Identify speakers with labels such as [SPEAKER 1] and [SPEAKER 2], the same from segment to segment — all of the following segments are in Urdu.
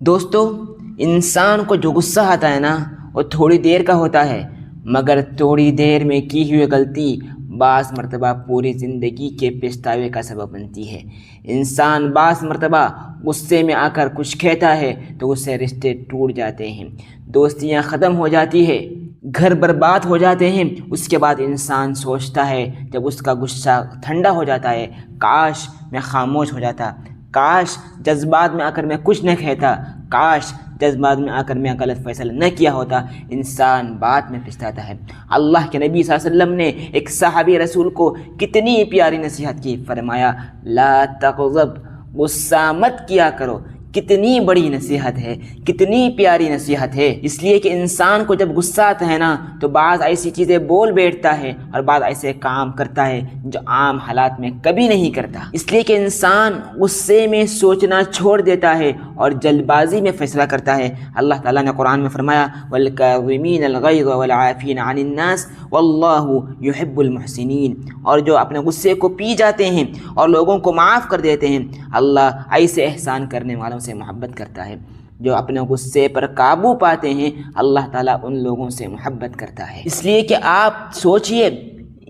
[SPEAKER 1] دوستو، انسان کو جو غصہ آتا ہے نا وہ تھوڑی دیر کا ہوتا ہے، مگر تھوڑی دیر میں کی ہوئی غلطی بعض مرتبہ پوری زندگی کے پچھتاوے کا سبب بنتی ہے۔ انسان بعض مرتبہ غصے میں آ کر کچھ کہتا ہے تو اس سے رشتے ٹوٹ جاتے ہیں، دوستیاں ختم ہو جاتی ہے، گھر برباد ہو جاتے ہیں۔ اس کے بعد انسان سوچتا ہے جب اس کا غصہ ٹھنڈا ہو جاتا ہے، کاش میں خاموش ہو جاتا، کاش جذبات میں آ کر میں کچھ نہ کہتا، کاش جذبات میں آ کر میں غلط فیصلہ نہ کیا ہوتا۔ انسان بعد میں پچھتاتا ہے۔ اللہ کے نبی صلی اللہ علیہ وسلم نے ایک صحابی رسول کو کتنی پیاری نصیحت کی، فرمایا لا تغضب، غصہ مت کیا کرو۔ کتنی بڑی نصیحت ہے، کتنی پیاری نصیحت ہے۔ اس لیے کہ انسان کو جب غصہ آتا ہے نا تو بعض ایسی چیزیں بول بیٹھتا ہے اور بعض ایسے کام کرتا ہے جو عام حالات میں کبھی نہیں کرتا۔ اس لیے کہ انسان غصے میں سوچنا چھوڑ دیتا ہے اور جلد بازی میں فیصلہ کرتا ہے۔ اللہ تعالیٰ نے قرآن میں فرمایا وَالْكَاظِمِينَ الْغَيْظَ وَالْعَافِينَ عَنِ النَّاسِ وَاللَّهُ يُحِبُّ الْمُحْسِنِينَ، اور جو اپنے غصے کو پی جاتے ہیں اور لوگوں کو معاف کر دیتے ہیں، اللہ ایسے احسان کرنے والوں سے محبت کرتا ہے۔ جو اپنے غصے پر قابو پاتے ہیں اللہ تعالیٰ ان لوگوں سے محبت کرتا ہے۔ اس لیے کہ آپ سوچئے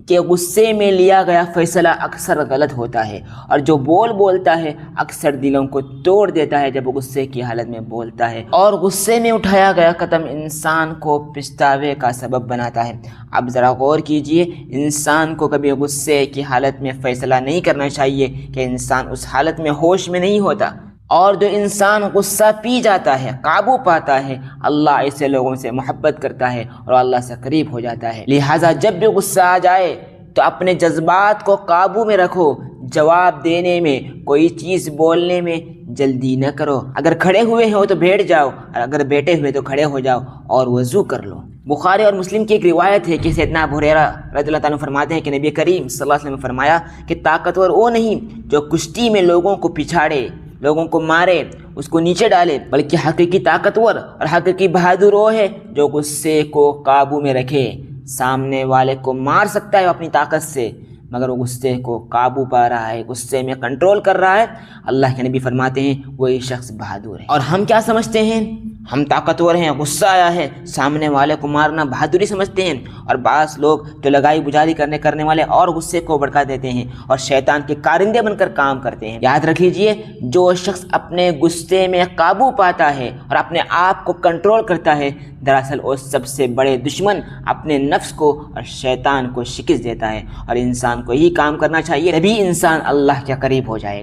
[SPEAKER 1] کہ غصے میں لیا گیا فیصلہ اکثر غلط ہوتا ہے، اور جو بولتا ہے اکثر دلوں کو توڑ دیتا ہے جب غصے کی حالت میں بولتا ہے، اور غصے میں اٹھایا گیا قدم انسان کو پچھتاوے کا سبب بناتا ہے۔ اب ذرا غور کیجئے، انسان کو کبھی غصے کی حالت میں فیصلہ نہیں کرنا چاہیے کہ انسان اس حالت میں ہوش میں نہیں ہوتا، اور جو انسان غصہ پی جاتا ہے، قابو پاتا ہے، اللہ ایسے لوگوں سے محبت کرتا ہے اور اللہ سے قریب ہو جاتا ہے۔ لہٰذا جب بھی غصہ آ جائے تو اپنے جذبات کو قابو میں رکھو، جواب دینے میں، کوئی چیز بولنے میں جلدی نہ کرو۔ اگر کھڑے ہوئے ہو تو بیٹھ جاؤ، اور اگر بیٹھے ہوئے تو کھڑے ہو جاؤ اور وضو کر لو۔ بخاری اور مسلم کی ایک روایت ہے کہ سیدنا ابو ہریرہ رضی اللہ تعالیٰ عنہ فرماتے ہیں کہ نبی کریم صلی اللہ علیہ وسلم نے فرمایا کہ طاقتور وہ نہیں جو کشتی میں لوگوں کو پچھاڑے، لوگوں کو مارے، اس کو نیچے ڈالے، بلکہ حقیقی طاقتور اور حقیقی بہادر وہ ہے جو غصے کو قابو میں رکھے۔ سامنے والے کو مار سکتا ہے اپنی طاقت سے، مگر وہ غصے کو قابو پا رہا ہے، غصے میں کنٹرول کر رہا ہے۔ اللہ کے نبی فرماتے ہیں وہی شخص بہادر ہے۔ اور ہم کیا سمجھتے ہیں؟ ہم طاقتور ہیں، غصہ آیا ہے، سامنے والے کو مارنا بہادری سمجھتے ہیں، اور بعض لوگ جو لگائی بجالی کرنے والے اور غصے کو بھڑکا دیتے ہیں اور شیطان کے کارندے بن کر کام کرتے ہیں۔ یاد رکھ لیجئے، جو شخص اپنے غصے میں قابو پاتا ہے اور اپنے آپ کو کنٹرول کرتا ہے، دراصل وہ سب سے بڑے دشمن اپنے نفس کو اور شیطان کو شکست دیتا ہے، اور انسان کو یہی کام کرنا چاہیے، تبھی انسان اللہ کے قریب ہو جائے گا۔